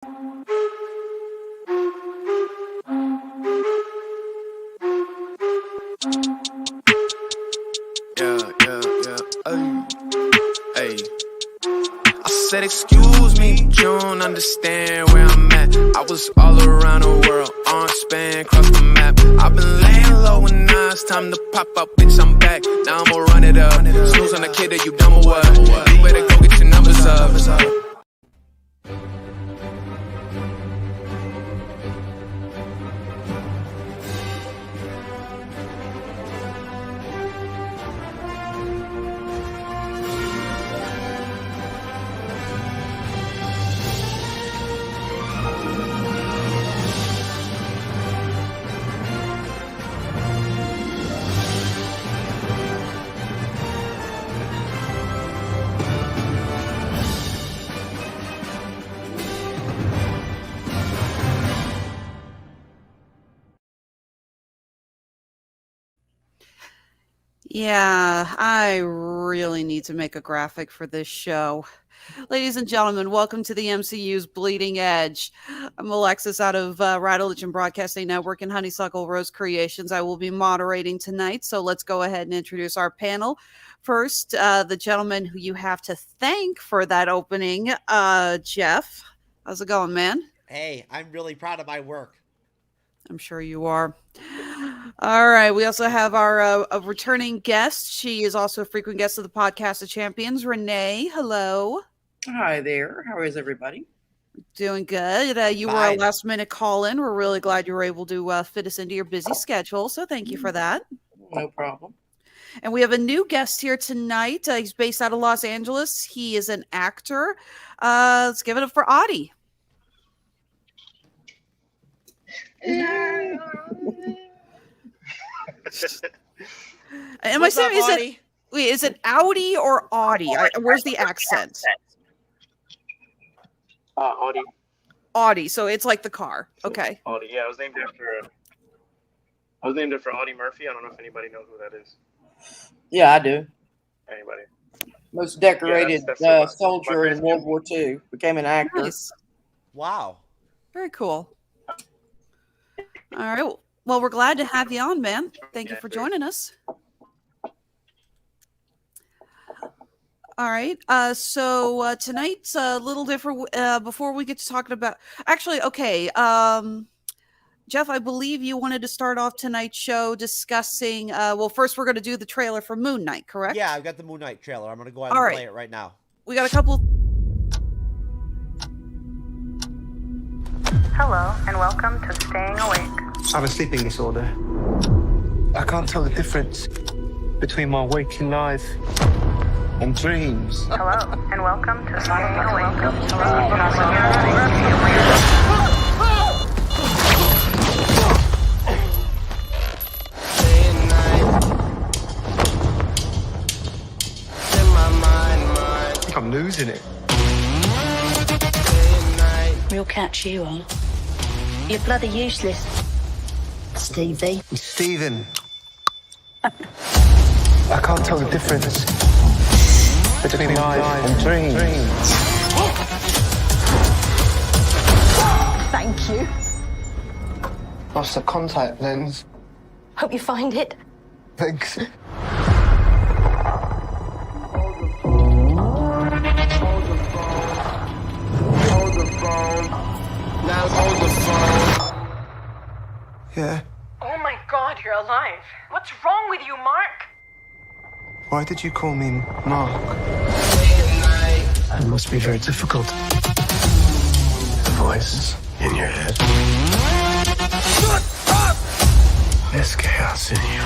Hey. I said, excuse me, but you don't understand where I'm at. I was all around the world, on span, across the map. I've been laying low and now it's time to pop up, bitch, I'm back. Now I'ma run it up. Snooze on the kid, that you dumb or what? You better go get your numbers up. Yeah, I really need to make a graphic for this show. Ladies and gentlemen, welcome to the MCU'S Bleeding Edge. I'm Alexis out of Radulich In Broadcasting Network and Honeysuckle Rose Creations. I will be moderating tonight, so let's go ahead and introduce our panel. First, the gentleman who you have to thank for that opening, Jeff. How's it going, man? Hey, I'm really proud of my work. I'm sure you are. All right. We also have our a returning guest. She is also a frequent guest of the Podcast of Champions, Renee. Hello. Hi there. How is everybody? Doing good. You were a last minute call in. We're really glad you were able to fit us into your busy schedule. So thank you for that. No problem. And we have a new guest here tonight. He's based out of Los Angeles. He is an actor. Let's give it up for Audi. Am I saying is it Audi or Audi? Where's the accent? Audi. Audi. So it's like the car. Okay. Audi. Yeah, I was named after Audi Murphy. I don't know if anybody knows who that is. Yeah, I do. Anybody? Most decorated soldier in World War II. Became an actor. Nice. Wow. Very cool. All right. Well, we're glad to have you on, man. Thank you for joining us. All right. So tonight's a little different. Before we get to talking about, actually, okay. Jeff, I believe you wanted to start off tonight's show discussing. Well, first we're going to do the trailer for Moon Knight, correct? Yeah, I've got the Moon Knight trailer. I'm going to go ahead and play it right now. We got a couple. Hello, and welcome to Staying Awake. I have a sleeping disorder. I can't tell the difference between my waking life and dreams. Hello, and welcome to Staying Awake. I think I'm losing it. We'll catch you on. You're bloody useless, Stevie. Stephen. I can't tell the difference between life and dreams. Thank you. Lost the contact lens. Hope you find it. Thanks. Now hold the phone. Yeah. Oh my God, you're alive. What's wrong with you, Mark? Why did you call me Mark? It must be very difficult. The voice in your head. Shut up! There's chaos in you.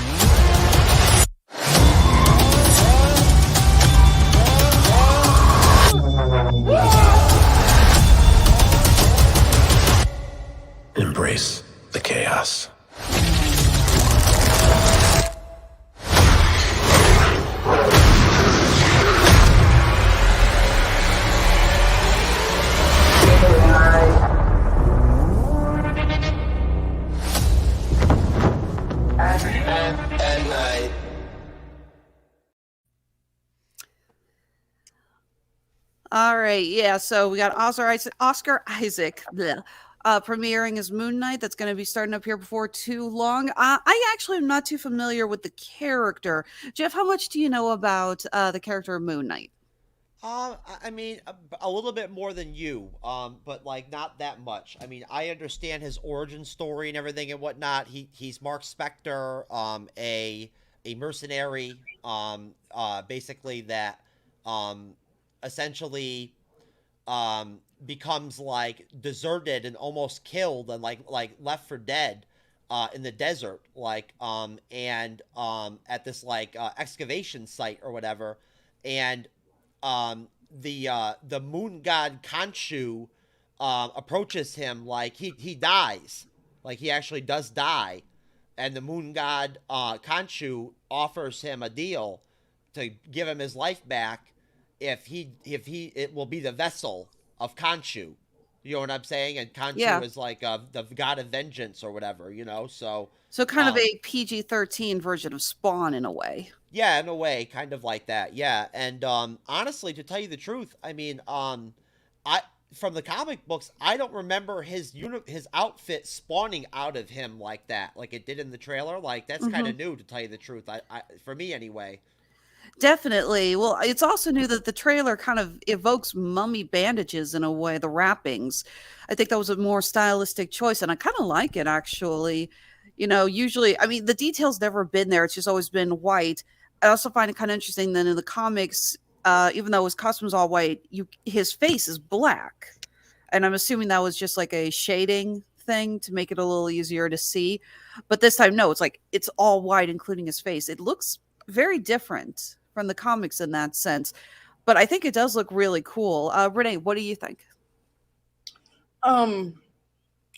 Embrace the chaos. At night. All right, yeah. So we got Oscar Isaac premiering as Moon Knight. That's going to be starting up here before too long. I actually am not too familiar with the character. Jeff, how much do you know about the character of Moon Knight? I mean, a little bit more than you, but like not that much. I mean, I understand his origin story and everything and whatnot. He's Mark Spector, a mercenary, basically that, essentially, becomes like deserted and almost killed and like left for dead, in the desert, like, at this like excavation site or whatever, and the moon god Khonshu approaches him, like he dies, like he actually does die, and the moon god Khonshu offers him a deal to give him his life back if it will be the vessel of Khonshu. You know what I'm saying? And Khonshu is like the god of vengeance or whatever, so kind of a PG-13 version of Spawn in a way. Yeah, in a way, kind of like that. Yeah, and honestly, to tell you the truth, I mean, I from the comic books, I don't remember his outfit spawning out of him like that, like it did in the trailer. Like that's kind of new, to tell you the truth. I for me anyway. Definitely. Well, it's also new that the trailer kind of evokes mummy bandages in a way, the wrappings. I think that was a more stylistic choice, and I kind of like it, actually. Usually, I mean, the detail's never been there. It's just always been white. I also find it kind of interesting that in the comics, even though his costume's all white, his face is black. And I'm assuming that was just like a shading thing to make it a little easier to see. But this time, no, it's all white, including his face. It looks very different from the comics in that sense. But I think it does look really cool. Renee, what do you think?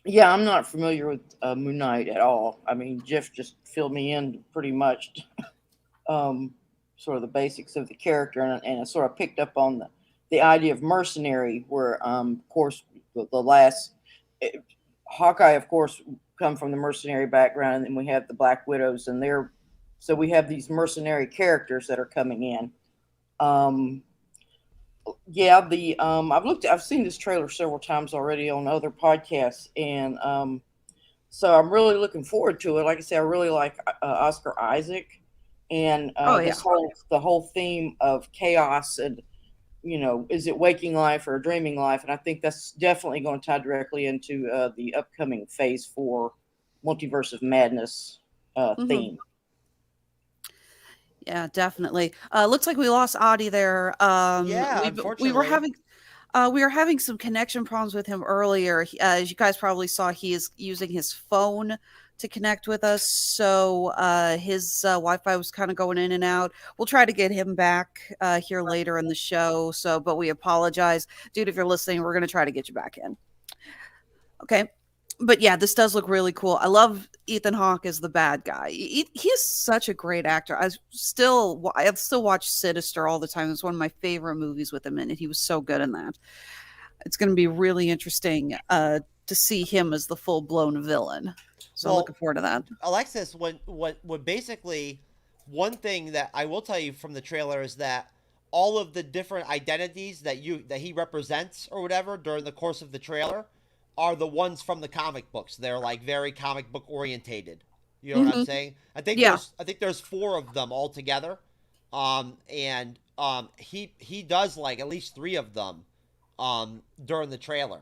Yeah, I'm not familiar with Moon Knight at all. I mean, Jeff just filled me in pretty much, sort of the basics of the character, and I sort of picked up on the idea of mercenary, where, of course, the last Hawkeye, of course, come from the mercenary background, and then we have the Black Widows, and so we have these mercenary characters that are coming in. I've seen this trailer several times already on other podcasts, and so I'm really looking forward to it. Like I said, I really like Oscar Isaac, and the whole theme of chaos, and is it waking life or dreaming life? And I think that's definitely going to tie directly into the upcoming Phase 4 Multiverse of Madness theme. Yeah, definitely. Looks like we lost Audi there. Unfortunately. We were having some connection problems with him earlier. As you guys probably saw, he is using his phone to connect with us. So his Wi-Fi was kind of going in and out. We'll try to get him back here later in the show. But we apologize. Dude, if you're listening, we're going to try to get you back in. Okay. But yeah, this does look really cool. I love Ethan Hawke as the bad guy. He is such a great actor. I still watch Sinister all the time. It's one of my favorite movies with him in it. He was so good in that. It's going to be really interesting to see him as the full-blown villain. So I'm looking forward to that. Alexis, what basically, one thing that I will tell you from the trailer is that all of the different identities that he represents or whatever during the course of the trailer are the ones from the comic books. They're like very comic book orientated. You know what I'm saying? I think there's 4 of them all together. He does like at least 3 of them during the trailer.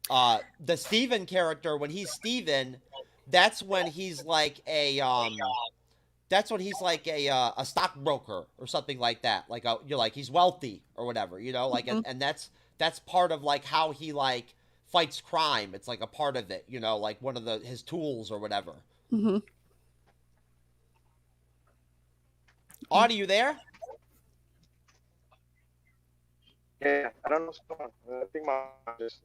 The Steven character, when he's Steven, that's when he's like a stockbroker or something like that. Like he's wealthy or whatever, and that's part of like how he like fights crime. It's like a part of it, like one of his tools or whatever. Audi, you there? Yeah, I don't know what's going on. I think my just.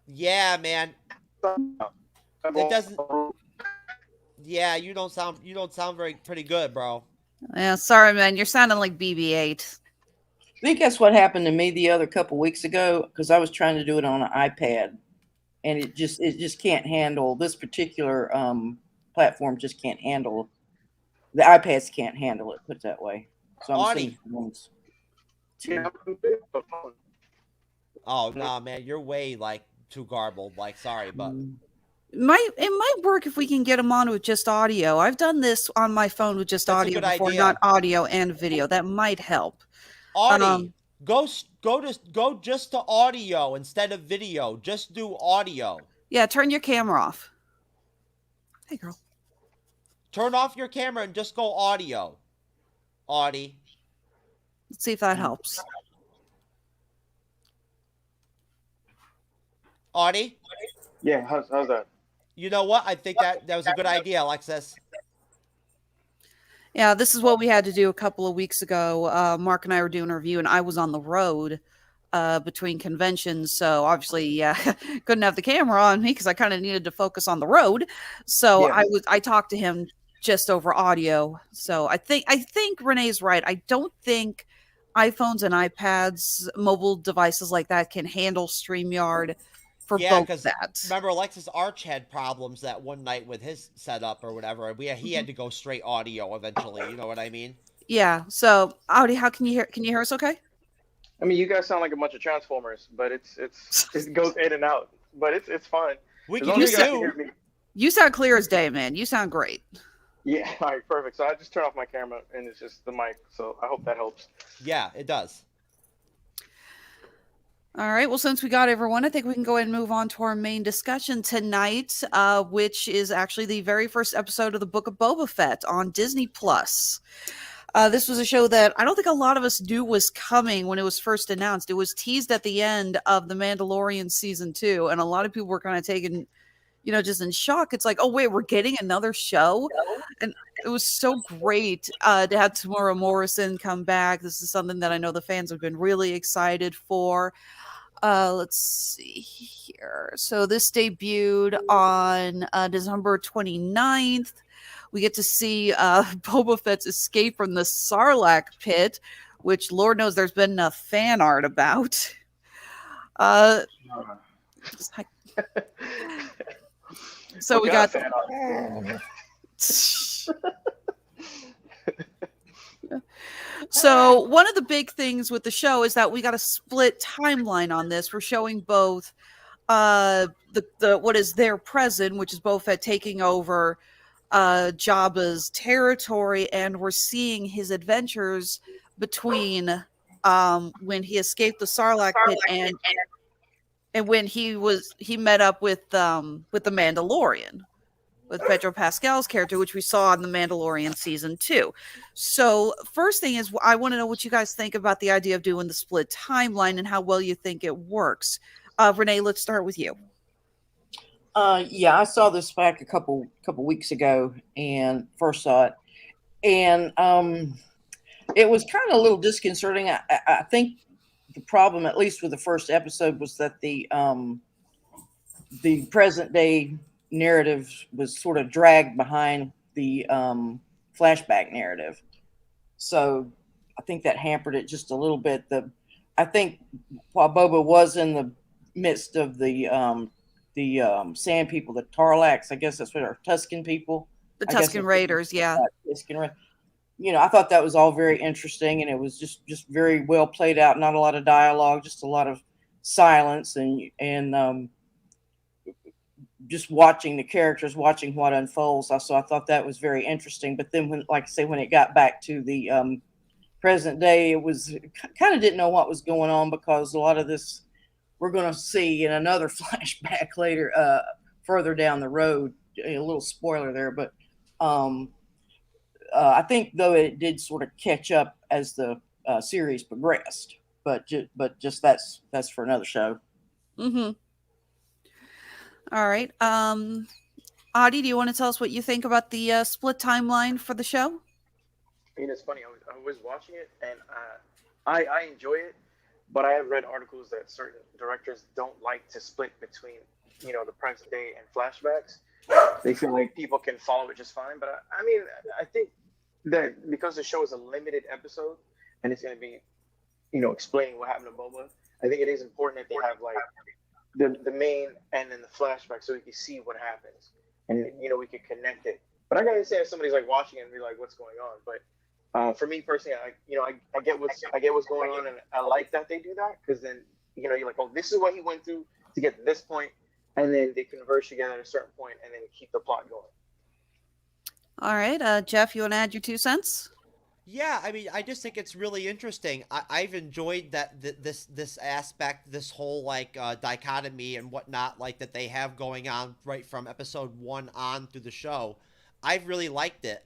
Yeah, man. It doesn't. Yeah, you don't sound pretty good, bro. Yeah, sorry, man. You're sounding like BB-8. I think that's what happened to me the other couple weeks ago, because I was trying to do it on an iPad, and it just can't handle this particular platform. Just can't handle the iPads can't handle it. Put it that way. So I'm seeing ones. Yeah, I'm big, but fun. Oh no, man, you're way like too garbled. Like, sorry, but It might work if we can get them on with just audio. I've done this on my phone with just that's a audio good before, idea. not audio and video. That might help. Audi, go just to audio instead of video. Just do audio. Yeah, turn your camera off. Hey, girl. Turn off your camera and just go audio. Audi. Let's see if that helps. Audi? Yeah, how's that? You know what? I think that was a good idea, Alexis. Yeah, this is what we had to do a couple of weeks ago. Mark and I were doing a review, and I was on the road between conventions, so obviously couldn't have the camera on me because I kind of needed to focus on the road. So Yeah. I talked to him just over audio. So I think Renee's right. I don't think iPhones and iPads, mobile devices like that, can handle StreamYard for both that. Remember, Alexis Arch had problems that one night with his setup or whatever. He had to go straight audio eventually. You know what I mean? Yeah. So Audi, how can you hear? Can you hear us? Okay. I mean, you guys sound like a bunch of Transformers, but it goes in and out, but it's fine. We As can long as you guys can do. hear me. You sound clear as day, man. You sound great. Yeah, all right, perfect. So I just turn off my camera and it's just the mic. So I hope that helps. Yeah, it does. All right. Well, since we got everyone, I think we can go ahead and move on to our main discussion tonight, which is actually the very first episode of the Book of Boba Fett on Disney Plus. This was a show that I don't think a lot of us knew was coming when it was first announced. It was teased at the end of The Mandalorian season 2, and a lot of people were kind of taken, just in shock. It's like, oh wait, we're getting another show, and it was so great to have Tamora Morrison come back. This is something that I know the fans have been really excited for. Let's see here. So this debuted on December 29th. We get to see Boba Fett's escape from the Sarlacc pit, which Lord knows there's been enough fan art about. So we got fan art? So one of the big things with the show is that we got a split timeline on this. We're showing both the what is their present, which is Boba Fett taking over Jabba's territory, and we're seeing his adventures between when he escaped the Sarlacc pit and when he met up with the Mandalorian, with Pedro Pascal's character, which we saw in The Mandalorian season 2. So first thing is, I want to know what you guys think about the idea of doing the split timeline and how well you think it works. Renee, let's start with you. Yeah, I saw this back a couple weeks ago and first saw it. And it was kind of a little disconcerting. I think the problem, at least with the first episode, was that the present day narrative was sort of dragged behind the flashback narrative. So I think that hampered it just a little bit. I think while Boba was in the midst of the Sand people, the Tarlacs, I guess that's what our Tusken people. The Tusken Raiders, yeah. I thought that was all very interesting, and it was just very well played out. Not a lot of dialogue, just a lot of silence, and just watching the characters, watching what unfolds. So I thought that was very interesting. But then, when it got back to the present day, it was kind of didn't know what was going on, because a lot of this we're going to see in another flashback later, further down the road. A little spoiler there, but I think though it did sort of catch up as the series progressed. But just that's for another show. Mm-hmm. All right. Audi, do you want to tell us what you think about the split timeline for the show? I mean, it's funny. I was watching it, and I enjoy it, but I have read articles that certain directors don't like to split between, the present day and flashbacks. They feel like people can follow it just fine. But I mean, I think that because the show is a limited episode and it's going to be, explaining what happened to Boba, I think it is important that they have like the main and then the flashback, so we can see what happens and we can connect it. But I gotta say, if somebody's like watching it and be like, "What's going on?" But For me personally, I get what's going on, and I like that they do that, because then you're like, oh, this is what he went through to get to this point, and then they converge together at a certain point, and then keep the plot going. All right, Jeff, you want to add your 2 cents? Yeah, I mean, I just think it's really interesting. I've enjoyed that this aspect, this whole like dichotomy and whatnot, like that they have going on right from episode 1 on through the show. I've really liked it.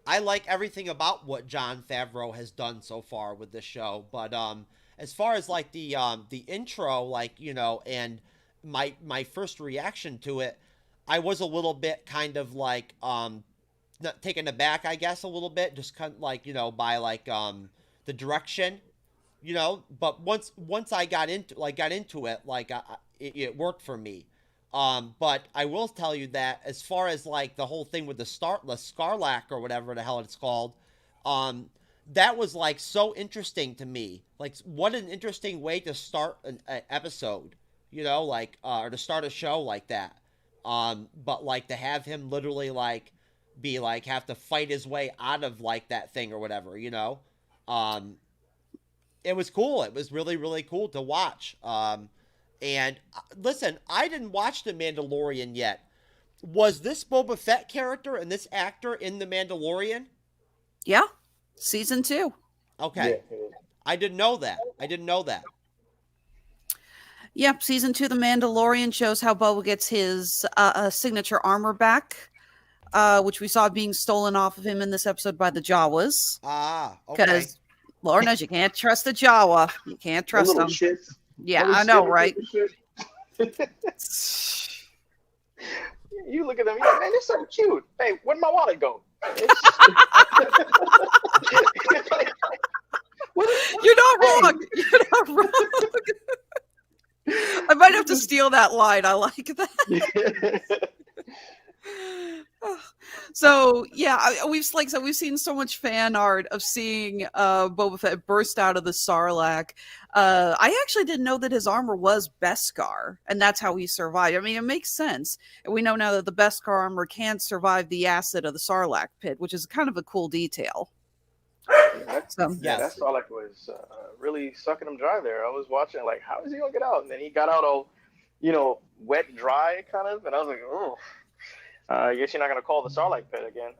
I like everything about what Jon Favreau has done so far with this show. But as far as like the intro, like, and my first reaction to it, I was a little bit kind of like not taken aback, I guess, a little bit, just kind of like, by like the direction, but once I got into it, like it worked for me. But I will tell you that as far as like the whole thing with the Scarlac or whatever the hell it's called, that was like so interesting to me. Like, what an interesting way to start an episode, like, or to start a show like that. But like to have him literally like be like have to fight his way out of like that thing or whatever, it was cool. It was really, really cool to watch. And listen, I didn't watch The Mandalorian yet. Was this Boba Fett character and this actor in The Mandalorian? Yeah, season 2. Okay. Yeah. I didn't know that. Yep, season 2 The Mandalorian shows how Boba gets his signature armor back, which we saw being stolen off of him in this episode by the Jawas. Ah, okay. Because Lord knows you can't trust the Jawa. You can't trust them. Shits. Yeah, I know, right? You look at them, you're like, man, they're so cute. Hey, where'd my wallet go? You're not wrong. You're not wrong. I might have to steal that line. I like that. So yeah, we've seen so much fan art of seeing Boba Fett burst out of the Sarlacc. I actually didn't know that his armor was Beskar, and that's how he survived. I mean, it makes sense. And we know now that the Beskar armor can't survive the acid of the Sarlacc pit, which is kind of a cool detail. That Sarlacc was really sucking him dry there. I was watching, like, how is he gonna get out? And then he got out all, wet, dry, kind of. And I was like, oh. I guess you're not going to call the Sarlacc pit again.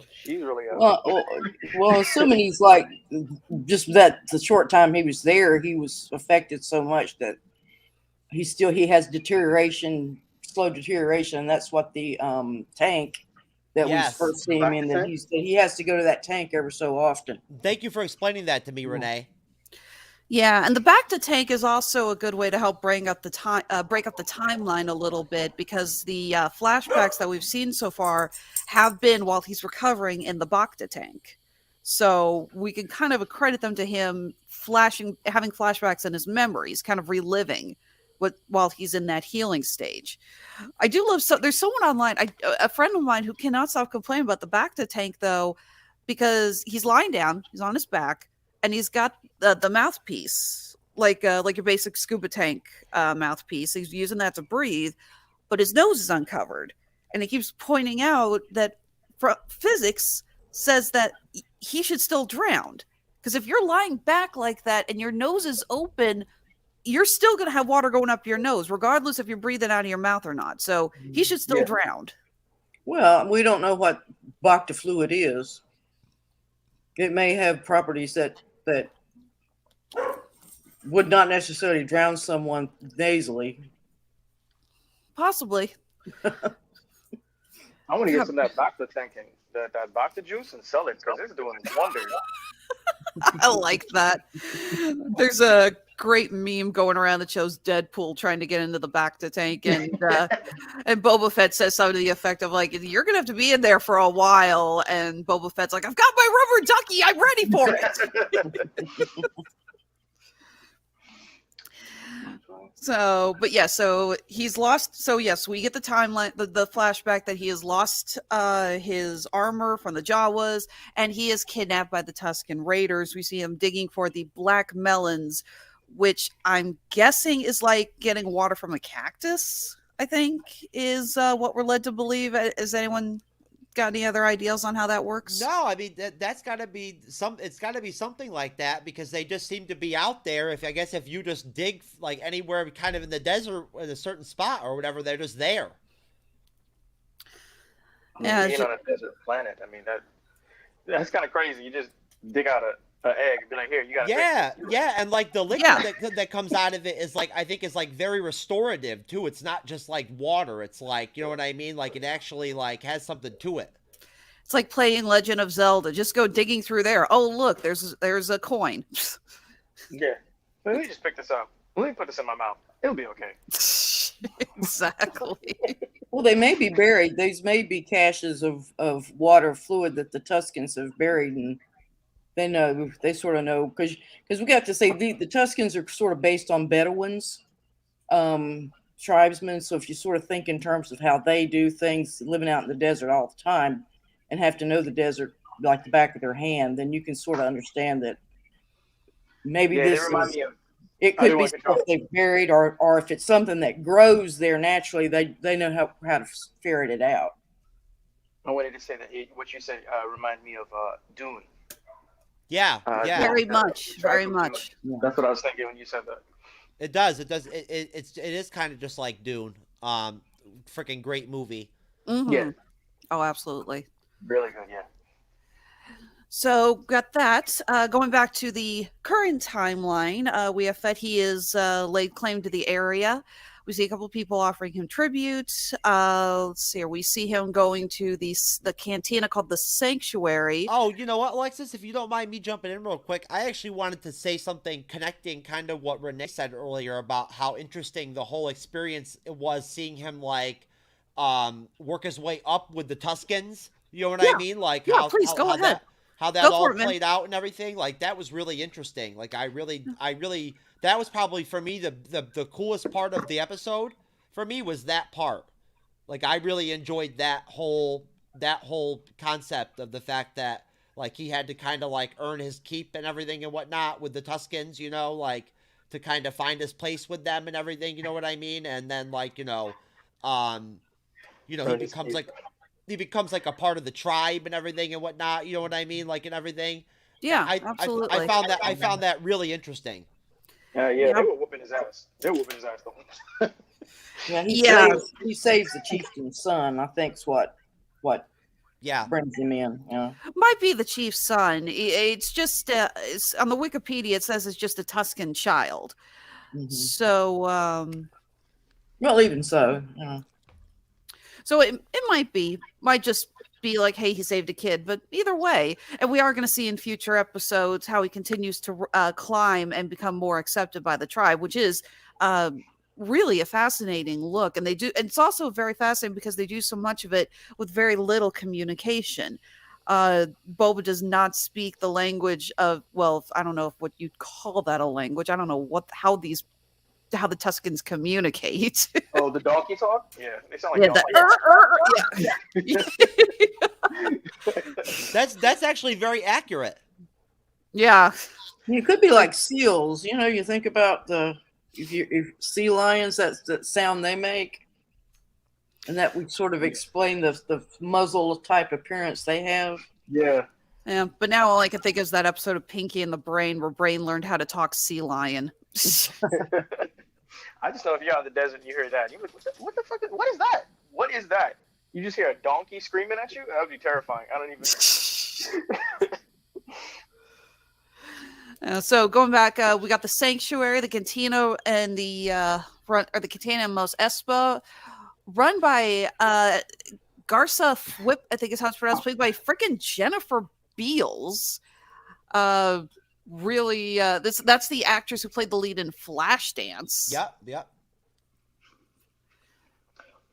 She's really... Well, assuming he's like, just that the short time he was there, he was affected so much that he has slow deterioration. And that's what the tank that we first see him in, that he has to go to that tank ever so often. Thank you for explaining that to me, Renee. Yeah, and the back to tank is also a good way to help break up the timeline a little bit, because the flashbacks that we've seen so far have been while he's recovering in the Bacta tank. So we can kind of accredit them to him having flashbacks in his memories, kind of reliving while he's in that healing stage. I do love there's someone online, a friend of mine, who cannot stop complaining about the Bacta tank though, because he's lying down, he's on his back, and he's got the mouthpiece, like your basic scuba tank mouthpiece. He's using that to breathe, but his nose is uncovered. And he keeps pointing out that physics says that he should still drown. Because if you're lying back like that and your nose is open, you're still going to have water going up your nose, regardless if you're breathing out of your mouth or not. So he should still drown. Well, we don't know what Bacta fluid is. It may have properties that would not necessarily drown someone nasally. Possibly. I want to get some of that Bacta tanking, that Bacta juice, and sell it, because it's doing wonders. I like that. There's a great meme going around that shows Deadpool trying to get into the Bacta tank, and Boba Fett says something to the effect of like, "You're gonna have to be in there for a while," and Boba Fett's like, "I've got my rubber ducky. I'm ready for it." So he's lost. So yes, we get the timeline, the flashback that he has lost his armor from the Jawas, and he is kidnapped by the Tusken Raiders. We see him digging for the black melons, which I'm guessing is like getting water from a cactus, I think is what we're led to believe. Is anyone got any other ideas on how that works? No, I mean that's got to be it's got to be something like that, because they just seem to be out there. If you just dig like anywhere, kind of in the desert, in a certain spot or whatever, they're just there. Yeah, being on a desert planet. I mean that's kind of crazy. You just dig out an egg and be like, here, you got. Yeah, and like the liquid that comes out of it is like, I think is like very restorative too. It's not just like water. It's like, you know what I mean? Like it actually like has something to it. It's like playing Legend of Zelda. Just go digging through there. Oh, look, there's a coin. Yeah. Let me just pick this up. Let me put this in my mouth. It'll be okay. Exactly. Well, they may be buried. These may be caches of water fluid that the Tuscans have buried, and they sort of know, because we got to say the Tuscans are sort of based on Bedouins, tribesmen. So if you sort of think in terms of how they do things, living out in the desert all the time, and have to know the desert like the back of their hand, then you can sort of understand that maybe it could be stuff they've buried, or if it's something that grows there naturally, they know how to ferret it out. I wanted to say that what you said reminded me of Dune. Yeah. Very much. Yeah. That's what I was thinking when you said that. It does. It is kind of just like Dune. Freaking great movie. Mm-hmm. Yeah. Oh, absolutely. Really good. Yeah. So got that. Going back to the current timeline, we have Fett. He is laid claim to the area. We see a couple of people offering him tribute. Let's see here. We see him going to the cantina called the Sanctuary. Oh, you know what, Alexis? If you don't mind me jumping in real quick, I actually wanted to say something connecting kind of what Renee said earlier about how interesting the whole experience was, seeing him like work his way up with the Tuscans. You know what I mean? Like go ahead. How that all played out and everything. Like that was really interesting. Like I really that was probably for me the coolest part of the episode. For me was that part. Like I really enjoyed that whole concept of the fact that like he had to kind of like earn his keep and everything and whatnot with the Tuscans, you know, like to kind of find his place with them and everything, you know what I mean? And then like, he becomes like a part of the tribe and everything and whatnot, you know what I mean? Like and everything. Yeah, absolutely. I found that really interesting. Yeah, they were whooping his ass. They were whooping his ass though. He saves the chieftain's son, I think's what brings him in. Yeah. Might be the chief's son. It's just it's, on the Wikipedia it says it's just a Tuscan child. Mm-hmm. So well, even so, yeah. So it might just be like, hey, he saved a kid. But either way, and we are going to see in future episodes how he continues to climb and become more accepted by the tribe, which is really a fascinating look. And it's also very fascinating because they do so much of it with very little communication. Boba does not speak the language of, well, I don't know what you'd call that a language. I don't know how the Tuscans communicate. Oh, the donkey talk? Yeah, they sound like That's actually very accurate. Yeah. It could be like seals. You know, you think about if sea lions, that's the sound they make. And that would sort of explain the muzzle type appearance they have. Yeah. Yeah, but now all I can think is that episode of Pinky and the Brain where Brain learned how to talk sea lion. I just know if you're out in the desert and you hear that, you're like, what the fuck? What is that? What is that? You just hear a donkey screaming at you? That would be terrifying. I don't even... So going back, we got the Sanctuary, the Cantina, and the Cantina and Mos Espa, run by Garza Whip, I think is how it's pronounced, played by freaking Jennifer Beals. Really, that's the actress who played the lead in Flashdance. Yep.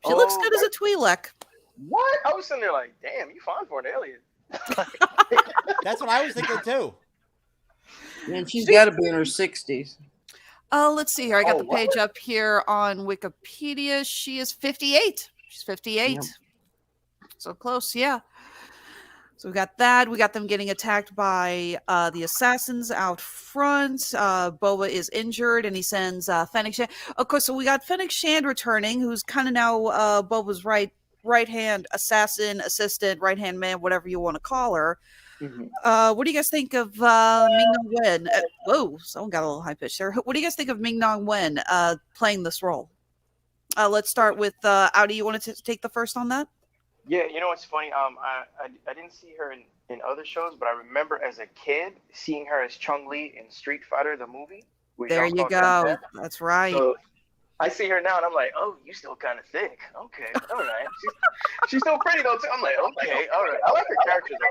She looks good as a Twi'lek. What? I was sitting there like, damn, you fine for an alien. That's what I was thinking too. And she's got to be in her 60s. Let's see here. I got the page up here on Wikipedia. She is 58. She's 58. Yep. So close, yeah. So we got that. We got them getting attacked by the assassins out front. Boba is injured, and he sends Fennec Shand. Of course, so we got Fennec Shand returning, who's kind of now Boba's right right-hand assassin, assistant, right-hand man, whatever you want to call her. What do you guys think of Ming-Na Wen? Whoa, someone got a little high pitch there. What do you guys think of Ming-Na Wen playing this role? Let's start with Audi. You wanted to take the first on that? Yeah, you know what's funny? I didn't see her in other shows, but I remember as a kid seeing her as Chun-Li in Street Fighter, the movie. There you go. That's right. So I see her now, and I'm like, oh, you still kind of thick. Okay, all right. She's still pretty, though, too. I'm like, okay, all right. I like her character, though.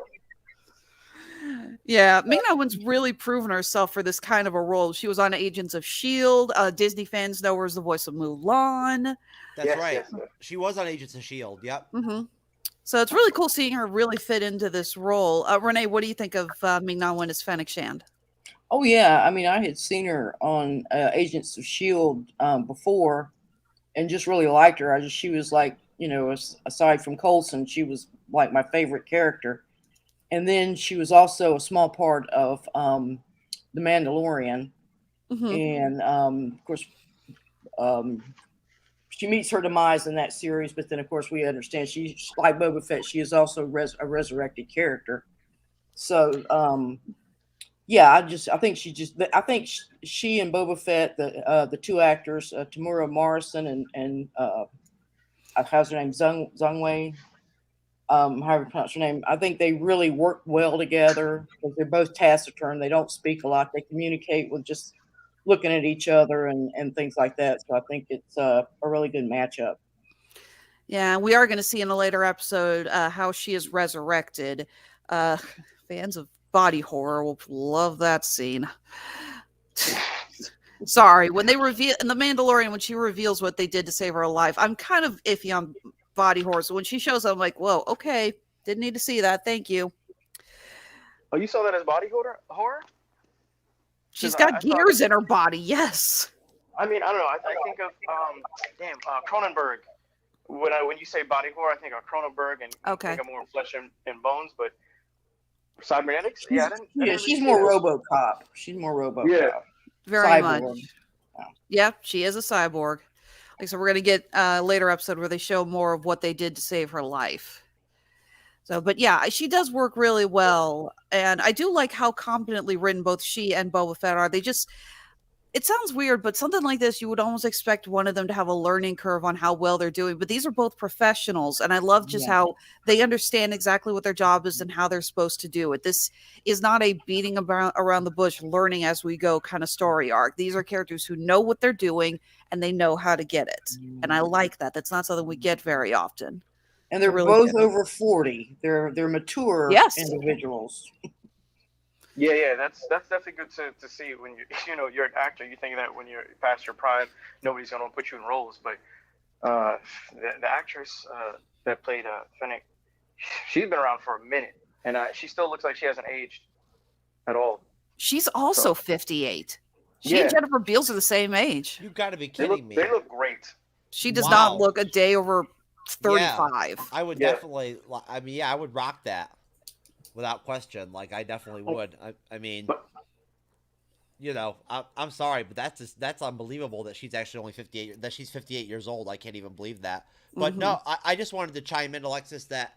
Yeah, Ming-Na Wen's really proven herself for this kind of a role. She was on Agents of S.H.I.E.L.D. Disney fans know her as the voice of Mulan. That's right. Yes. She was on Agents of S.H.I.E.L.D., yep. Mm-hmm. So it's really cool seeing her really fit into this role. Renee, what do you think of Ming-Na Wen as Fennec Shand? Oh, yeah. I mean, I had seen her on Agents of S.H.I.E.L.D. Before and just really liked her. She was like, you know, aside from Coulson, she was like my favorite character. And then she was also a small part of The Mandalorian. Mm-hmm. And, of course, she meets her demise in that series. But then, of course, we understand she's like Boba Fett. She is also a resurrected character. So, yeah, I think she and Boba Fett, the two actors, Tamura Morrison and how's her name, Zhang Wei, however you pronounce her name. I think they really work well together because they're both taciturn. They don't speak a lot. They communicate with just looking at each other and things like that. So I think it's a really good matchup. Yeah, we are going to see in a later episode how she is resurrected. Fans of body horror will love that scene. Sorry, when they reveal in The Mandalorian, when she reveals what they did to save her life, I'm kind of iffy on body horror. So when she shows up, I'm like, whoa, okay, didn't need to see that. Thank you. Oh, you saw that as body horror? She's got gears in her body. Yes. I mean, I don't know. I think of Cronenberg. When you say body horror, I think of Cronenberg and think of more flesh and bones, but cybernetics? She's more RoboCop. She's more RoboCop. Yeah. Very cyborg. much. Yep, she is a cyborg. Like, so we're going to get a later episode where they show more of what they did to save her life. So, but yeah, she does work really well. And I do like how competently written both she and Boba Fett are. It sounds weird, but something like this, you would almost expect one of them to have a learning curve on how well they're doing. But these are both professionals. And I love just how they understand exactly what their job is and how they're supposed to do it. This is not a beating around the bush, learning as we go kind of story arc. These are characters who know what they're doing and they know how to get it. And I like that. That's not something we get very often. And they're really both over 40. They're mature individuals. Yeah, that's definitely good to see when you're an actor. You think that when you're past your prime, nobody's gonna put you in roles. But the actress that played Fennec, she's been around for a minute, and she still looks like she hasn't aged at all. She's also 58. She and Jennifer Beals are the same age. You got to be kidding me. They look great. She does not look a day over 35. Yeah, I would definitely. I mean, I would rock that. Without question, like I definitely would. I mean, I'm sorry, but that's unbelievable that she's actually only 58. That she's 58 years old. I can't even believe that. But no, I just wanted to chime in, Alexis, that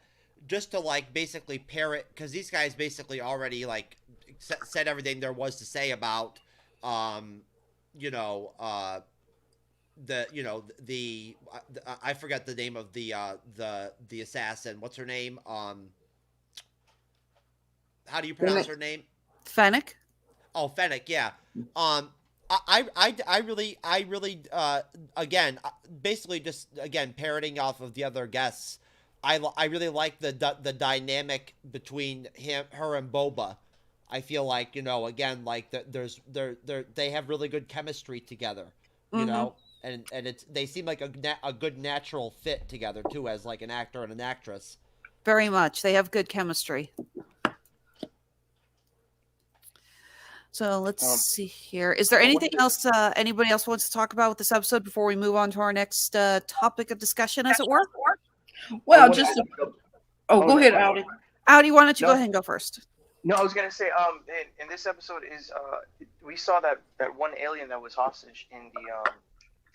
just to like basically parrot, because these guys basically already like said everything there was to say about, I forgot the name of the assassin. What's her name? How do you pronounce her name? Fennec. Oh, Fennec. Yeah. I really, again, basically just again parroting off of the other guests. I really like the dynamic between her and Boba. I feel like again, like they have really good chemistry together. You know, and they seem like a good natural fit together too, as like an actor and an actress. Very much, they have good chemistry. So let's see here. Is there anything else anybody else wants to talk about with this episode before we move on to our next topic of discussion, as it were? Well, go ahead, Audi. Audi, why don't you go ahead and go first? No, I was gonna say, in this episode is we saw that one alien that was hostage in the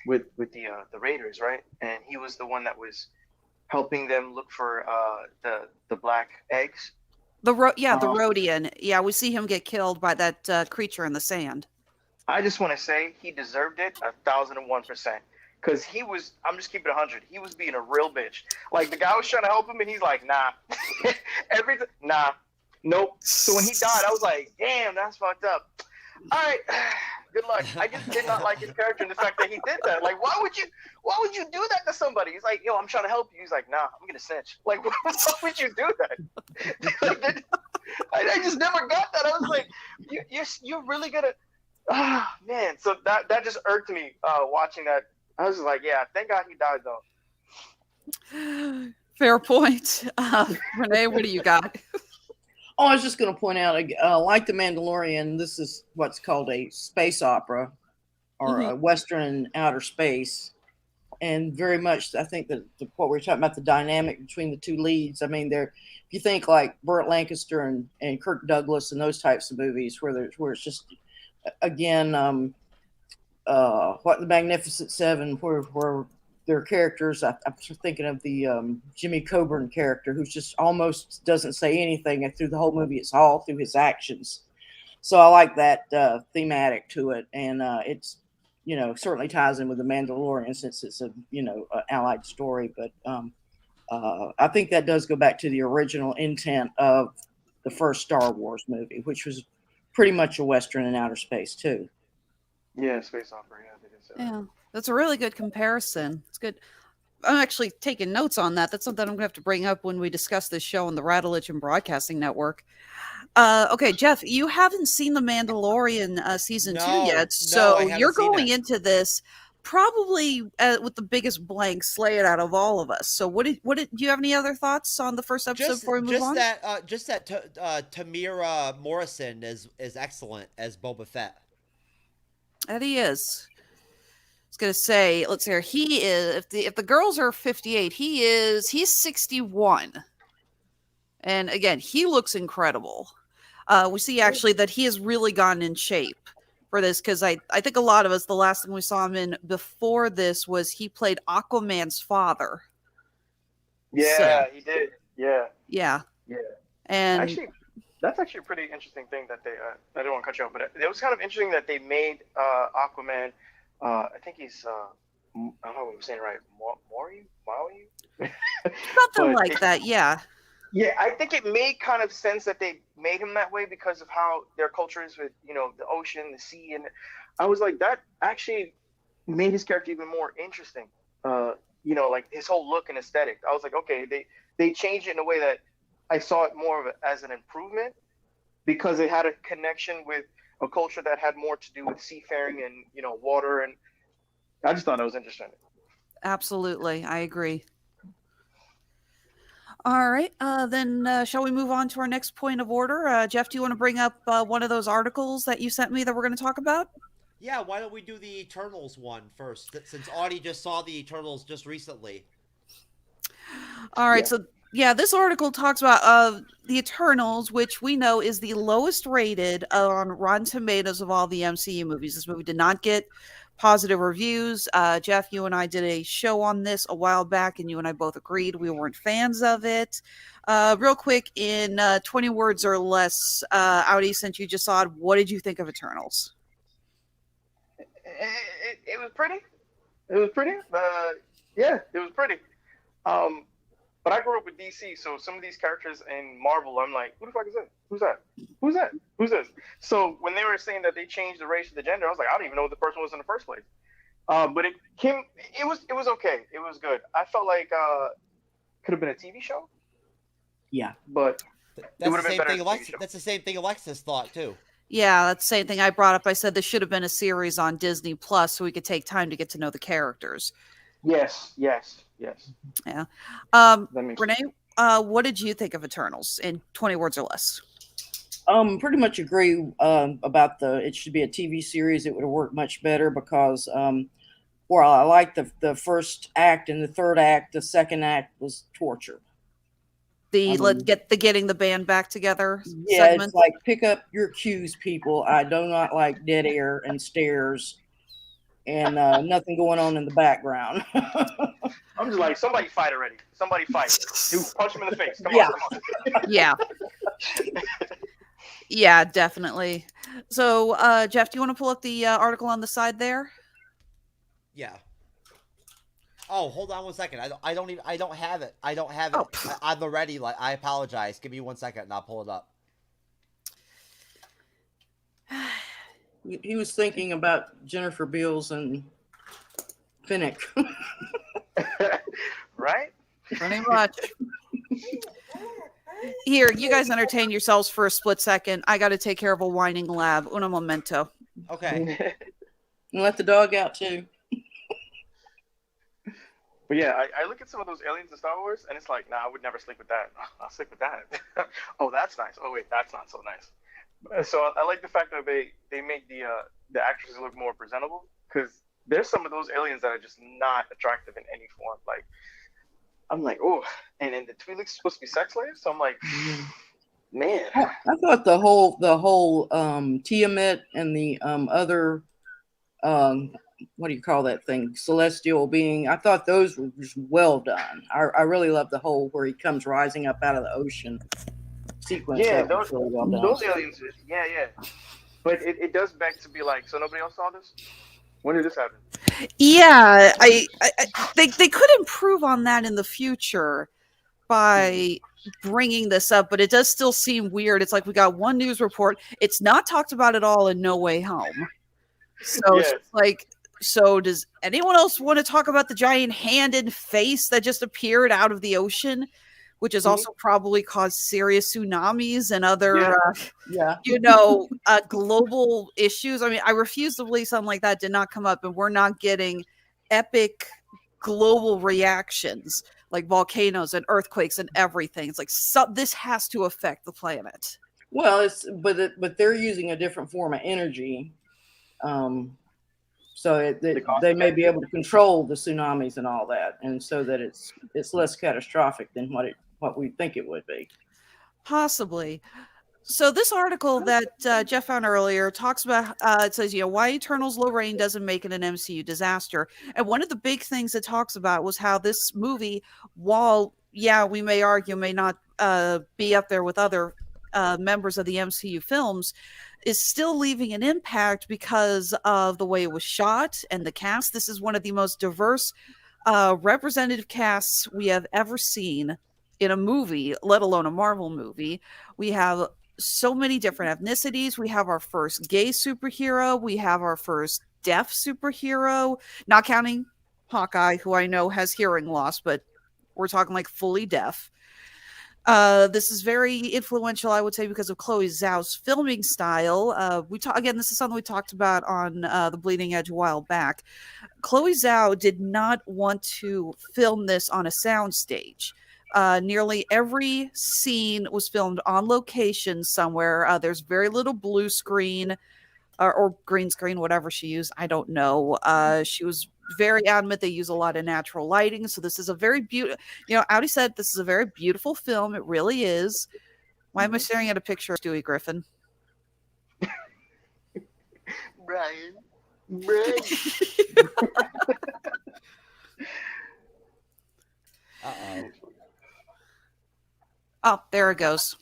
with the Raiders, right? And he was the one that was helping them look for the black eggs. The Rodian. Yeah, we see him get killed by that creature in the sand. I just want to say he deserved it 1,001%. Because he was, I'm just keeping it 100. He was being a real bitch. Like, the guy was trying to help him, and he's like, nah. Nah. Nope. So when he died, I was like, damn, that's fucked up. All right. Good luck. I just did not like his character and the fact that he did that. Like, why would you do that to somebody? He's like, yo, I'm trying to help you. He's like, nah, I'm going to snitch. Like, why would you do that? I just never got that. I was like, you're really going to, man. So that just irked me watching that. I was like, yeah, thank God he died, though. Fair point. Renee, what do you got? Oh, I was just going to point out, like The Mandalorian, this is what's called a space opera, or a Western in outer space. And very much, I think that what we're talking about, the dynamic between the two leads. I mean, if you think like Burt Lancaster and Kirk Douglas and those types of movies where it's just, again, what the Magnificent Seven, where their characters, I'm thinking of the Jimmy Coburn character, who just almost doesn't say anything through the whole movie. It's all through his actions. So I like that thematic to it, and it's certainly ties in with the Mandalorian since it's a allied story. But I think that does go back to the original intent of the first Star Wars movie, which was pretty much a Western in outer space too. Yeah, space opera. Yeah, that's a really good comparison. It's good. I'm actually taking notes on that. That's something I'm going to have to bring up when we discuss this show on the Radulich In Broadcasting Network. Okay, Jeff, you haven't seen The Mandalorian season 2 yet, so you're going into this probably with the biggest blank slate out of all of us. So, do you have any other thoughts on the first episode before we move on? Just that Tamira Morrison is excellent as Boba Fett. That he is. I was gonna say, let's see here. He is if the girls are 58, he's 61. And again, he looks incredible. We see actually that he has really gotten in shape for this, because I think a lot of us, the last thing we saw him in before this was he played Aquaman's father. Yeah, he did. Yeah. Yeah. Yeah. And actually, that's actually a pretty interesting thing that they. I don't want to cut you off, but it was kind of interesting that they made Aquaman. I think he's. I don't know if I'm saying it right. Maui? Something like that. Yeah. Yeah, I think it made kind of sense that they made him that way because of how their culture is with, the ocean, the sea, and I was like, that actually made his character even more interesting. Like his whole look and aesthetic. I was like, okay, they changed it in a way that I saw it more of as an improvement because it had a connection with a culture that had more to do with seafaring and, water. And I just thought that was interesting. Absolutely. I agree. All right. Then shall we move on to our next point of order? Jeff, do you want to bring up one of those articles that you sent me that we're going to talk about? Yeah. Why don't we do the Eternals one first, since Audi just saw the Eternals just recently. All right. Yeah. So, yeah, this article talks about the Eternals, which we know is the lowest rated on Rotten Tomatoes of all the MCU movies. This movie did not get positive reviews. Jeff, you and I did a show on this a while back, and you and I both agreed we weren't fans of it. Real quick, in 20 words or less, Audi, since you just saw it, what did you think of Eternals? It was pretty. It was pretty. Yeah, it was pretty. But I grew up with DC, so some of these characters in Marvel, I'm like, who the fuck is that? Who's that? Who's that? Who's this? So when they were saying that they changed the race or the gender, I was like, I don't even know who the person was in the first place. But it was okay. It was good. I felt like could have been a TV show. Yeah, but that's the same thing. That's the same thing Alexis thought too. Yeah, that's the same thing I brought up. I said this should have been a series on Disney Plus, so we could take time to get to know the characters. Yes. Yeah. Renee, what did you think of Eternals in 20 words or less? Pretty much agree about it should be a TV series. It would have worked much better because while I liked the first act and the third act, the second act was torture. Getting the band back together. Yeah, segment. It's like pick up your cues, people. I do not like dead air and stares. and nothing going on in the background. I'm just like, somebody fight already. Somebody fight. Dude, punch him in the face. Come on. Yeah. Yeah, definitely. So, Jeff, do you want to pull up the article on the side there? Yeah. Oh, hold on 1 second. I don't have it. I don't have it. Oh. I'm already like. I apologize. Give me 1 second, and I'll pull it up. He was thinking about Jennifer Beals and Finnick. Right? Pretty much. Here, you guys entertain yourselves for a split second. I got to take care of a whining lab. Uno momento. Okay. And let the dog out too. But yeah, I look at some of those aliens in Star Wars, and it's like, nah, I would never sleep with that. I'll sleep with that. Oh, that's nice. Oh, wait, that's not so nice. So I like the fact that they make the actresses look more presentable, because there's some of those aliens that are just not attractive in any form. Like, I'm like, oh, and then the Twi'lek's supposed to be sex slaves, so I'm like, man. I thought the whole Tiamat and the other what do you call that thing? Celestial being. I thought those were just well done. I really love the whole where he comes rising up out of the ocean sequence. Yeah, those really well done. Those aliens. Yeah. But it does beg to be like, so nobody else saw this? When did this happen? Yeah, they could improve on that in the future by bringing this up, but it does still seem weird. It's like we got one news report. It's not talked about at all in No Way Home. So Yeah. it's like, so does anyone else want to talk about the giant hand and face that just appeared out of the ocean, which has also probably caused serious tsunamis and other, global issues? I mean, I refuse to believe something like that did not come up, and we're not getting epic global reactions like volcanoes and earthquakes and everything. It's like, this has to affect the planet. Well, but they're using a different form of energy. So they may be able to control the tsunamis and all that, and so that it's less catastrophic than what we think it would be. Possibly. So this article that Jeff found earlier talks about, it says, why Eternal's low rain doesn't make it an MCU disaster. And one of the big things it talks about was how this movie, while, we may argue, may not be up there with other members of the MCU films, is still leaving an impact because of the way it was shot and the cast. This is one of the most diverse representative casts we have ever seen in a movie, let alone a Marvel movie. We have so many different ethnicities. We have our first gay superhero. We have our first deaf superhero, not counting Hawkeye, who I know has hearing loss, but we're talking like fully deaf. This is very influential, I would say, because of Chloe Zhao's filming style. Again, this is something we talked about on the Bleeding Edge a while back. Chloe Zhao did not want to film this on a soundstage. Nearly every scene was filmed on location somewhere. There's very little blue screen or green screen, whatever she used. I don't know. She was very adamant they use a lot of natural lighting. So this is a very beautiful, Audi said this is a very beautiful film. It really is. Why am I staring at a picture of Stewie Griffin? Brian. Uh-oh. Oh, there it goes.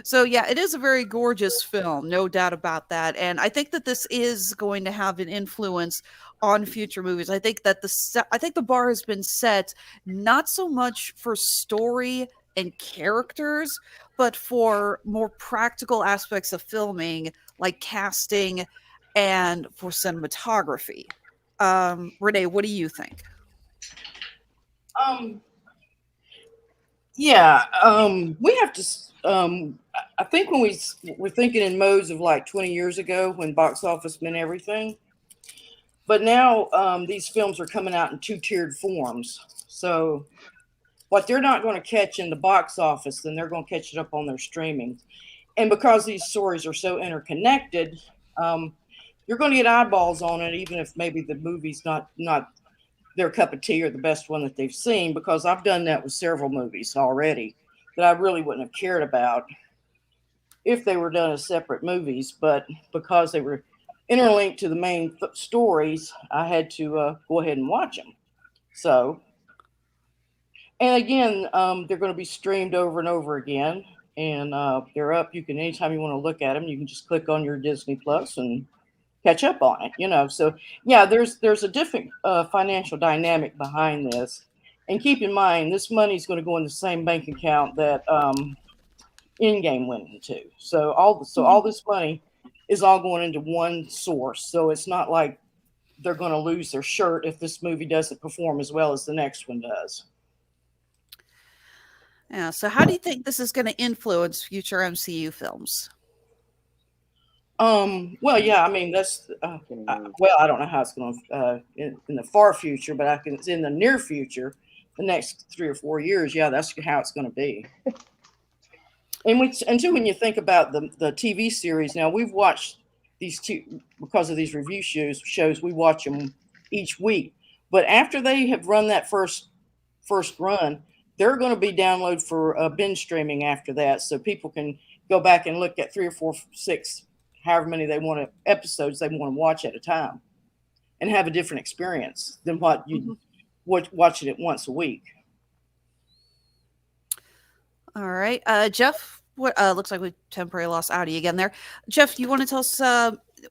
So yeah, it is a very gorgeous film, no doubt about that. And I think that this is going to have an influence on future movies. I think that the bar has been set not so much for story and characters, but for more practical aspects of filming, like casting and for cinematography. Renee, what do you think? We have to. I think when we're thinking in modes of like 20 years ago, when box office meant everything, but now these films are coming out in two-tiered forms. So what they're not going to catch in the box office, then they're going to catch it up on their streaming. And because these stories are so interconnected, you're going to get eyeballs on it, even if maybe the movie's not their cup of tea or the best one that they've seen, because I've done that with several movies already that I really wouldn't have cared about if they were done as separate movies. But because they were interlinked to the main stories, I had to go ahead and watch them. So, and again, they're going to be streamed over and over again, and they're up. You can, anytime you want to look at them, you can just click on your Disney Plus and catch up on it. You know, so yeah, there's a different financial dynamic behind this, and keep in mind this money is going to go in the same bank account that Endgame went into. So all this money is all going into one source. So it's not like they're going to lose their shirt if this movie doesn't perform as well as the next one does. Yeah. So how do you think this is going to influence future MCU films? Well, yeah, I mean, that's, well, I don't know how it's going to, in the far future, but it's in the near future, the next 3 or 4 years. Yeah, that's how it's going to be. And when you think about the TV series, now we've watched these two, because of these review shows, we watch them each week. But after they have run that first run, they're going to be downloaded for binge streaming after that. So people can go back and look at 3 or 4, 6, however many episodes they want to watch at a time, and have a different experience than what you watching it once a week. All right. Jeff, what looks like we temporarily lost Audi again there. Jeff, you want to tell us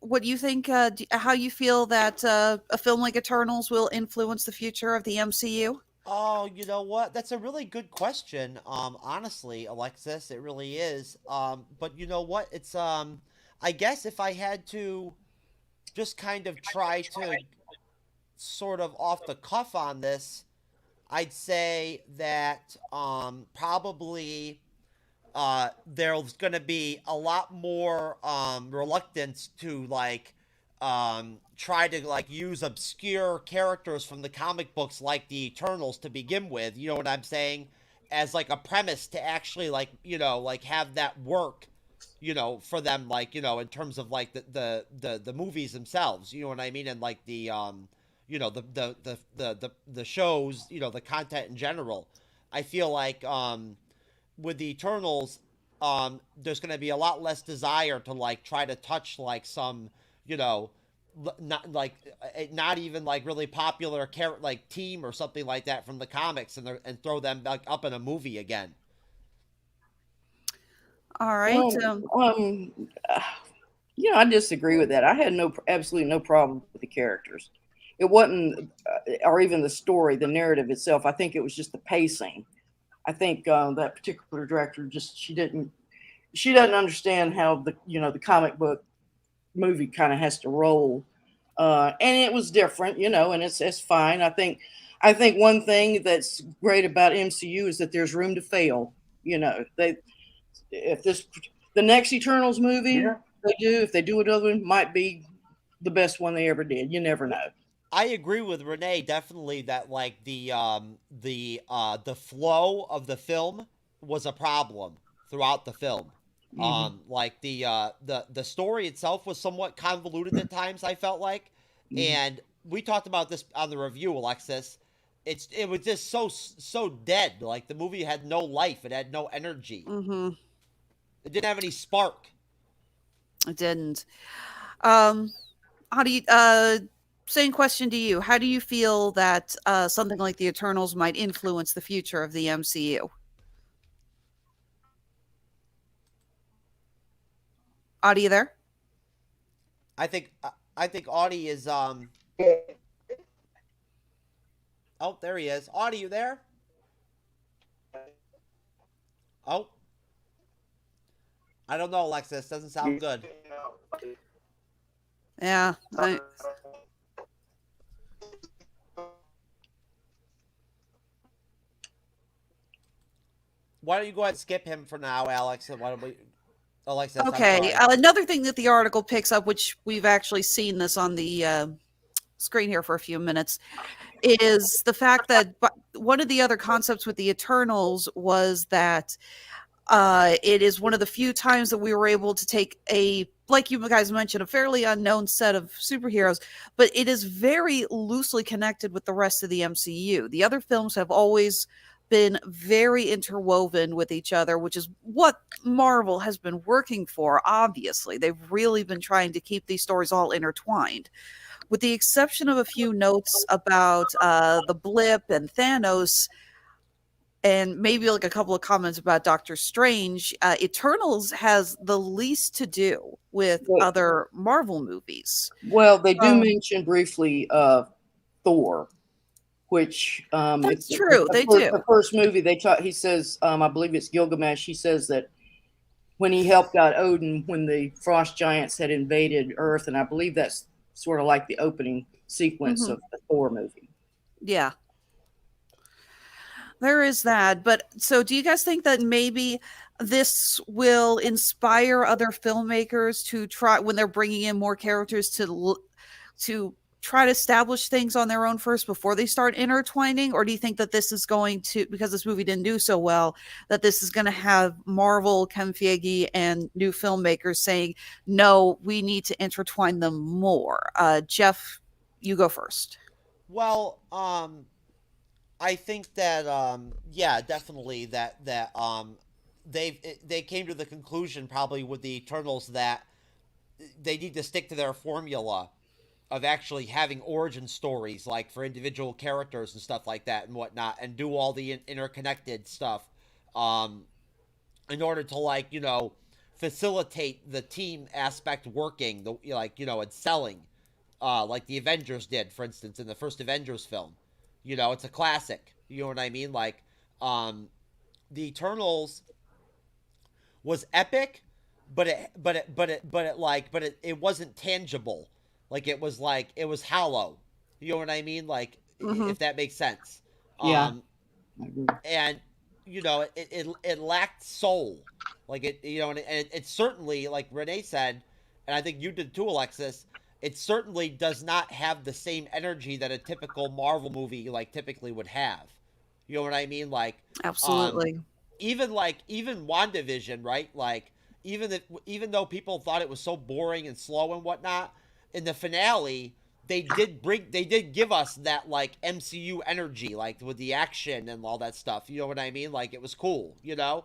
what you think, how you feel that a film like Eternals will influence the future of the MCU? Oh, you know what? That's a really good question. Honestly, Alexis, it really is. But you know what? It's I guess if I had to just kind of try to sort of off the cuff on this, I'd say that probably there's going to be a lot more reluctance to try to use obscure characters from the comic books like the Eternals to begin with. You know what I'm saying? As a premise to actually have that work, for them, in terms of the movies themselves. You know what I mean? And the shows, the content in general. I feel like with the Eternals, there's going to be a lot less desire to try to touch some, not even really popular team or something like that from the comics and throw them up in a movie again. All right. I disagree with that. I had absolutely no problem with the characters. It wasn't, or even the story, the narrative itself. I think it was just the pacing. I think that particular director she doesn't understand how the comic book movie kind of has to roll, and it was different, and it's fine. I think one thing that's great about MCU is that there's room to fail. If the next Eternals movie if they do another one, might be the best one they ever did. You never know. I agree with Renee definitely that the flow of the film was a problem throughout the film. The story itself was somewhat convoluted at times, I felt like. And we talked about this on the review, Alexis. It was just so dead. The movie had no life. It had no energy. It didn't have any spark. It didn't. How do you same question to you. How do you feel that something like the Eternals might influence the future of the MCU? Audi, there? I think Audi is Oh, there he is. Audi, you there? Oh. I don't know, Alexis. Doesn't sound good. Yeah. Why don't you go ahead and skip him for now, Alex? And why don't we, Alexis? Okay. Another thing that the article picks up, which we've actually seen this on the screen here for a few minutes, is the fact that one of the other concepts with the Eternals was that it is one of the few times that we were able to take like you guys mentioned, a fairly unknown set of superheroes, but it is very loosely connected with the rest of the MCU. The other films have always been very interwoven with each other, which is what Marvel has been working for, obviously. They've really been trying to keep these stories all intertwined. With the exception of a few notes about the blip and Thanos, and maybe like a couple of comments about Doctor Strange, Eternals has the least to do with other Marvel movies. Well, they do mention briefly Thor, which that's true. The first movie he says, I believe it's Gilgamesh. He says that when he helped out Odin when the frost giants had invaded Earth, and I believe that's sort of like the opening sequence of the Thor movie. Yeah. There is that. But so do you guys think that maybe this will inspire other filmmakers to try, when they're bringing in more characters, to try to establish things on their own first before they start intertwining? Or do you think that this is going to, because this movie didn't do so well, that this is going to have Marvel, Kevin Feige, and new filmmakers saying, no, we need to intertwine them more? Jeff, you go first. Well, I think that yeah, definitely that they came to the conclusion, probably with the Eternals, that they need to stick to their formula of actually having origin stories, like for individual characters and stuff like that and whatnot, and do all the interconnected stuff in order to, like, you know, facilitate the team aspect working, and selling, like the Avengers did, for instance, in the first Avengers film. You know, it's a classic. You know what I mean? Like, the Eternals was epic, but it wasn't tangible. Like, it was hollow. You know what I mean? Like, if that makes sense. Yeah. And you know, it lacked soul. Like, it, you know, and it certainly, like Renee said, and I think you did too, Alexis, it certainly does not have the same energy that a typical Marvel movie typically would have. You know what I mean? Like, absolutely. Even WandaVision, right? Like, even though people thought it was so boring and slow and whatnot, in the finale they did give us that, like, MCU energy, like with the action and all that stuff. You know what I mean? Like, it was cool. You know,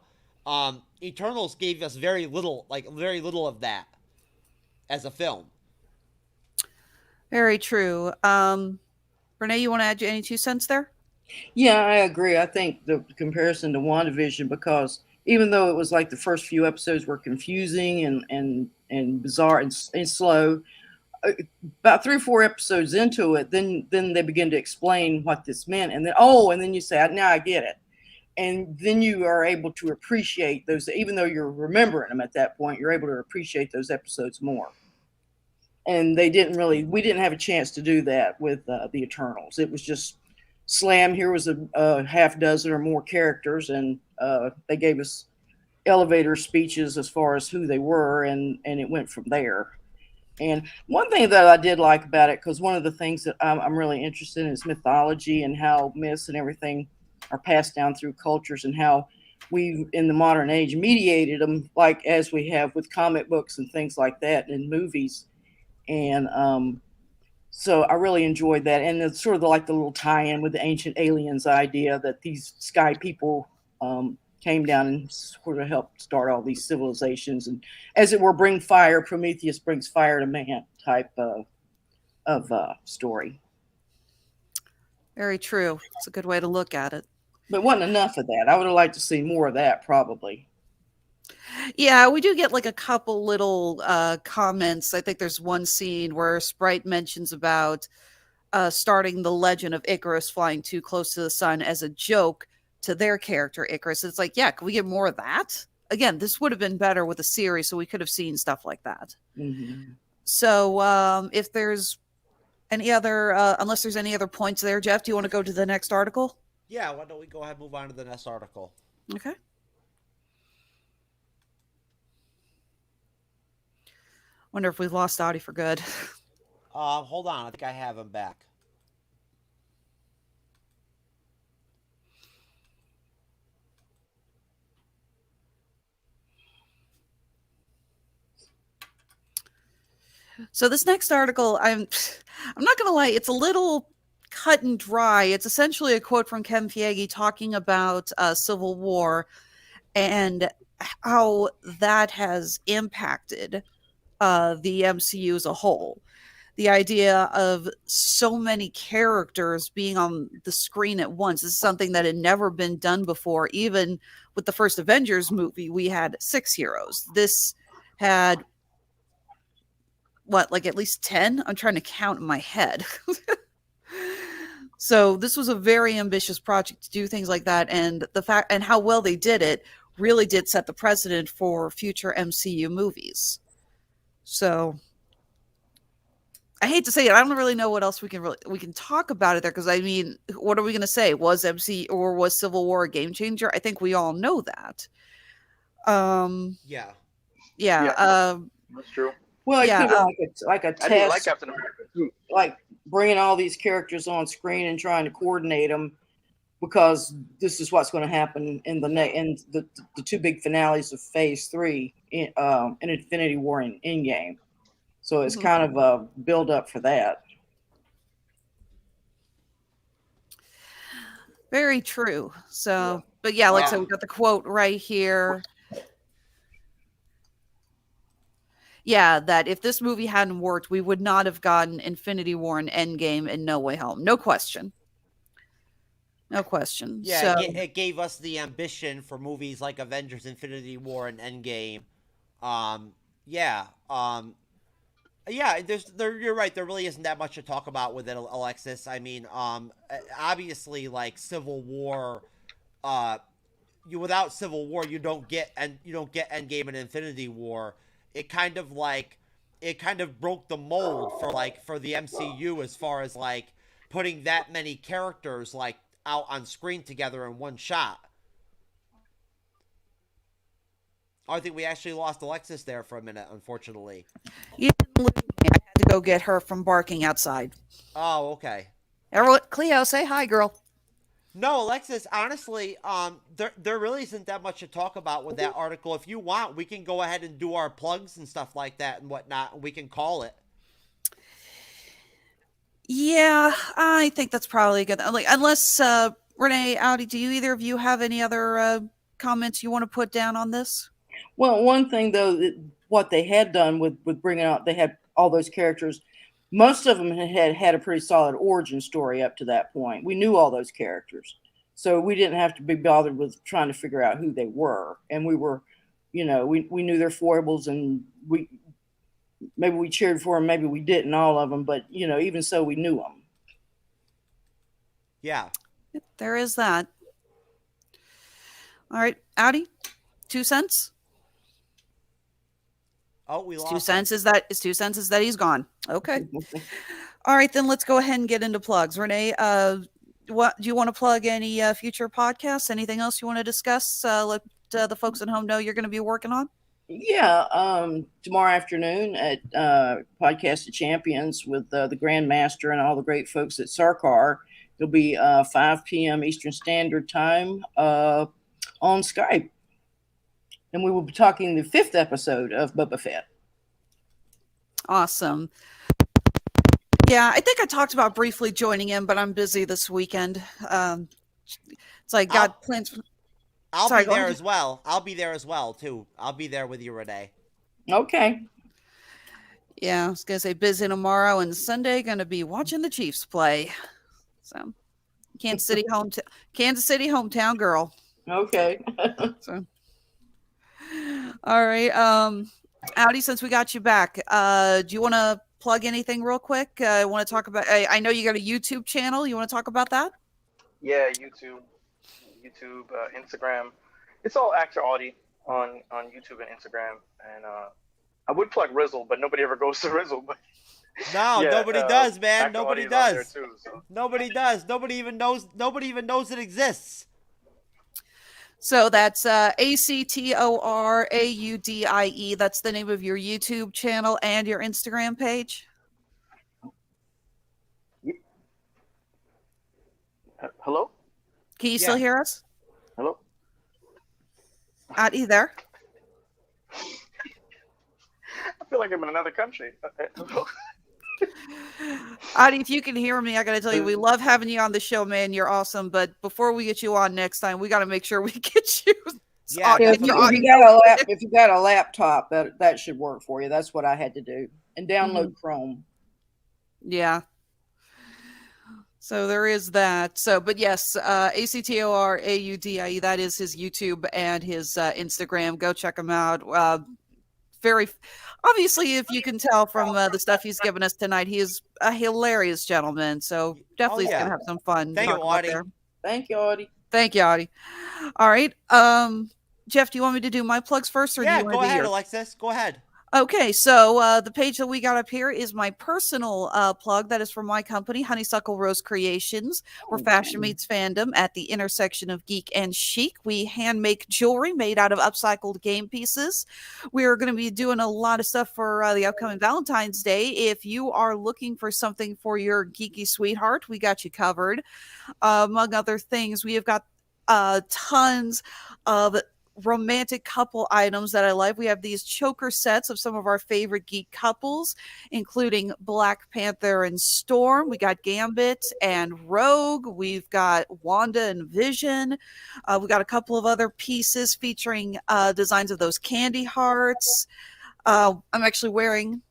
Eternals gave us very little of that as a film. Very true. Renee, you want to add any 2 cents there? Yeah, I agree. I think the comparison to WandaVision, because even though it was like the first few episodes were confusing and bizarre and slow, about 3 or 4 episodes into it, then they begin to explain what this meant, and then you say, now I get it. And then you are able to appreciate those, even though you're remembering them at that point, you're able to appreciate those episodes more. And we didn't have a chance to do that with the Eternals. It was just slam. Here was a half dozen or more characters, and they gave us elevator speeches as far as who they were, and it went from there. And one thing that I did like about it, because one of the things that I'm really interested in is mythology and how myths and everything are passed down through cultures, and how we in the modern age mediated them, like as we have with comic books and things like that and movies. And so I really enjoyed that. And it's sort of like the little tie-in with the ancient aliens idea that these sky people came down and sort of helped start all these civilizations. And as it were, bring fire. Prometheus brings fire to man type of story. Very true. It's a good way to look at it. But wasn't enough of that. I would have liked to see more of that, probably. Yeah, we do get like a couple little comments. I think there's one scene where Sprite mentions about starting the legend of Icarus flying too close to the sun as a joke to their character Icarus. It's like, yeah, can we get more of that? Again, this would have been better with a series, so we could have seen stuff like that. Mm-hmm. So if there's any other, unless there's any other points there, Jeff, do you want to go to the next article? Yeah, why don't we go ahead and move on to the next article? Okay. Wonder if we've lost Audi for good. Hold on. I think I have him back. So this next article, I'm not going to lie, it's a little cut and dry. It's essentially a quote from Kevin Feige talking about Civil War and how that has impacted the MCU as a whole. The idea of so many characters being on the screen at once is something that had never been done before. Even with the first Avengers movie, we had 6 heroes. This had, what, like at least 10? I'm trying to count in my head. So this was a very ambitious project to do things like that, and the fact and how well they did it really did set the precedent for future MCU movies. So I hate to say it, I don't really know what else we can talk about it there, because I mean, what are we going to say? Was Civil War a game changer? I think we all know that. Yeah. That's true. Well, it could be like a I didn't like test, Captain America too. like bringing all these characters on screen and trying to coordinate them, because this is what's going to happen in the two big finales of Phase 3 in Infinity War and Endgame. So it's kind of a build up for that. Very true. So, but yeah, like I said, we got the quote right here. Yeah, that if this movie hadn't worked, we would not have gotten Infinity War and Endgame and No Way Home. No question. No question. Yeah, so, it gave us the ambition for movies like Avengers, Infinity War, and Endgame. You're right. There really isn't that much to talk about with it, Alexis. I mean, obviously, like Civil War, without Civil War, you don't get Endgame and Infinity War. It kind of broke the mold for the MCU as far as like putting that many characters like out on screen together in one shot. I think we actually lost Alexis there for a minute, unfortunately. You didn't lose me. I had to go get her from barking outside. Oh, okay. Everyone, Cleo, say hi, girl. No, Alexis, honestly, there really isn't that much to talk about with that article. If you want, we can go ahead and do our plugs and stuff like that and whatnot, and we can call it. Yeah, I think that's probably good. Like, unless, Renee, Audi, do you either of you have any other comments you want to put down on this? Well, one thing, though, what they had done with bringing out, they had all those characters. Most of them had a pretty solid origin story up to that point. We knew all those characters. So we didn't have to be bothered with trying to figure out who they were. And we were, we knew their foibles, and maybe we cheered for them, maybe we didn't, all of them. But, even so, we knew them. Yeah. There is that. All right, Audi, 2 cents? Oh, we lost 2 cents is that he's gone. Okay. All right, then let's go ahead and get into plugs. Renee, what do you want to plug? Any future podcasts? Anything else you want to discuss? Let the folks at home know you're going to be working on. Yeah, tomorrow afternoon at Podcast of Champions with the Grandmaster and all the great folks at Sakaar. It'll be 5 p.m. Eastern Standard Time on Skype. And we will be talking the 5th episode of Boba Fett. Awesome. Yeah, I think I talked about briefly joining in, but I'm busy this weekend. It's like got plans. I'll be there as well. I'll be there as well, too. I'll be there with you, Renee. Okay. Yeah, I was going to say busy tomorrow, and Sunday going to be watching the Chiefs play. So, Kansas City hometown girl. Okay. So. All right. Audi, since we got you back, do you want to plug anything real quick? I want to talk about, I know you got a YouTube channel. You want to talk about that? Yeah, YouTube, Instagram. It's all Actor Audi on YouTube and Instagram. And I would plug Rizzle, but nobody ever goes to Rizzle. But no, nobody does, man. Actor Nobody does. Too, so. Nobody does. Nobody even knows it exists. So that's ACTORAUDIE. That's the name of your YouTube channel and your Instagram page. Hello? Can you still hear us? Hello? Audi, there? I feel like I'm in another country. Audi, if you can hear me, I got to tell you, we love having you on the show, man. You're awesome. But before we get you on next time, we got to make sure we get you. Yeah, if you got a laptop, that should work for you. That's what I had to do. And download Chrome. Yeah. So there is that. So, but yes, ACTORAUDIE, that is his YouTube and his Instagram. Go check him out. Very obviously, if you can tell from the stuff he's given us tonight, he is a hilarious gentleman. So definitely he's gonna have some fun. Thank you, Audi. Thank you, Audi. Thank you, Audi. All right. Jeff, do you want me to do my plugs first, or do you want to go do ahead, yours? Alexis. Go ahead. Okay, so the page that we got up here is my personal plug. That is from my company, Honeysuckle Rose Creations, where fashion meets fandom at the intersection of geek and chic. We hand make jewelry made out of upcycled game pieces. We're going to be doing a lot of stuff for the upcoming Valentine's Day. If you are looking for something for your geeky sweetheart, we got you covered. Among other things, we have got tons of romantic couple items that I like. We have these choker sets of some of our favorite geek couples, including Black Panther and Storm. We got Gambit and Rogue. We've got Wanda and Vision. We got a couple of other pieces featuring designs of those candy hearts. I'm actually wearing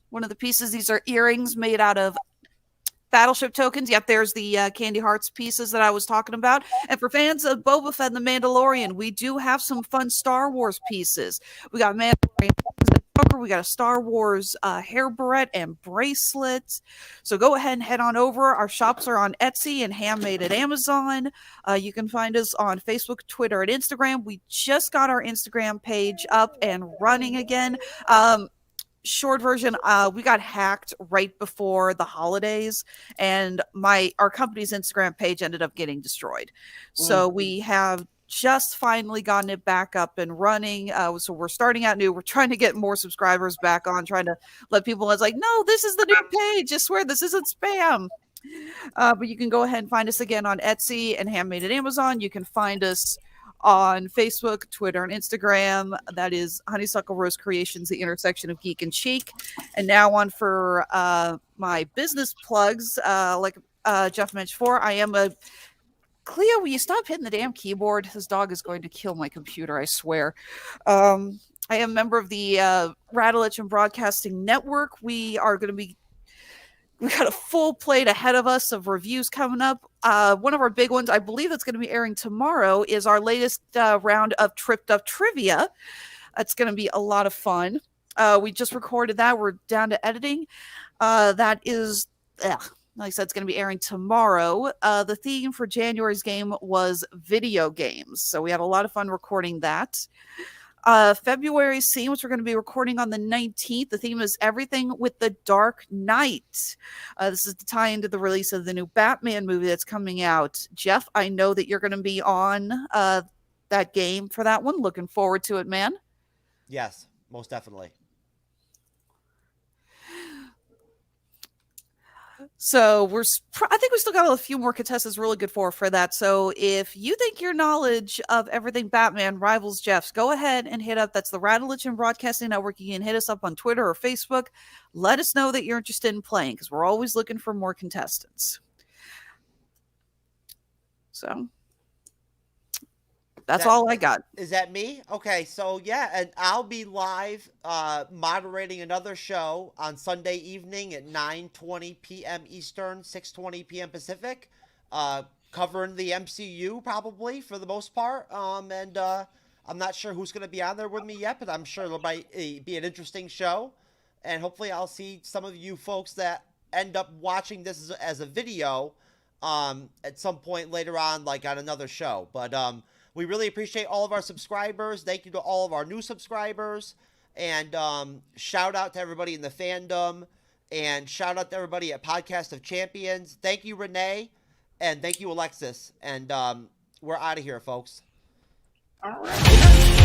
one of the pieces. These are earrings made out of Battleship tokens. Yep, there's the Candy Hearts pieces that I was talking about. And for fans of Boba Fett and the Mandalorian, we do have some fun Star Wars pieces. We got Mandalorian, we got a Star Wars hair barrette and bracelets. So go ahead and head on over. Our shops are on Etsy and Handmade at Amazon. You can find us on Facebook, Twitter, and Instagram. We just got our Instagram page up and running again. Short version, we got hacked right before the holidays, and our company's Instagram page ended up getting destroyed. So we have just finally gotten it back up and running. So we're starting out new. We're trying to get more subscribers back on, trying to let people know, it's like, no, this is the new page. I swear this isn't spam. But you can go ahead and find us again on Etsy and Handmade at Amazon. You can find us on Facebook, Twitter, and Instagram. That is Honeysuckle Rose Creations, the intersection of geek and chic. And now on for my business plugs. Like Jeff mentioned before, I am a Cleo, will you stop hitting the damn keyboard? This dog is going to kill my computer, I swear. I am a member of the Radulich In Broadcasting Network. We got a full plate ahead of us of reviews coming up. One of our big ones, I believe that's going to be airing tomorrow, is our latest round of Tripped Up Trivia. It's going to be a lot of fun. We just recorded that. We're down to editing. That is, like I said, it's going to be airing tomorrow. The theme for January's game was video games. So we had a lot of fun recording that. February's theme, which we're going to be recording on the 19th. The theme is Everything with the Dark Knight. This is to tie into the release of the new Batman movie that's coming out. Jeff, I know that you're going to be on that game for that one. Looking forward to it, man. Yes, most definitely. So I think we still got a few more contestants really good for that. So if you think your knowledge of everything Batman rivals Jeff's, go ahead and hit up. That's the Radulich In Broadcasting Network. You can hit us up on Twitter or Facebook. Let us know that you're interested in playing, because we're always looking for more contestants. So that's all I got. Is that me? Okay, so yeah, and I'll be live moderating another show on Sunday evening at 9:20 p.m. Eastern, 6:20 p.m. Pacific, covering the MCU probably for the most part. And I'm not sure who's going to be on there with me yet, but I'm sure it might be an interesting show. And hopefully I'll see some of you folks that end up watching this as a video at some point later on, like on another show. But we really appreciate all of our subscribers. Thank you to all of our new subscribers. And shout out to everybody in the fandom. And shout out to everybody at Podcast of Champions. Thank you, Renee. And thank you, Alexis. And we're out of here, folks. All right.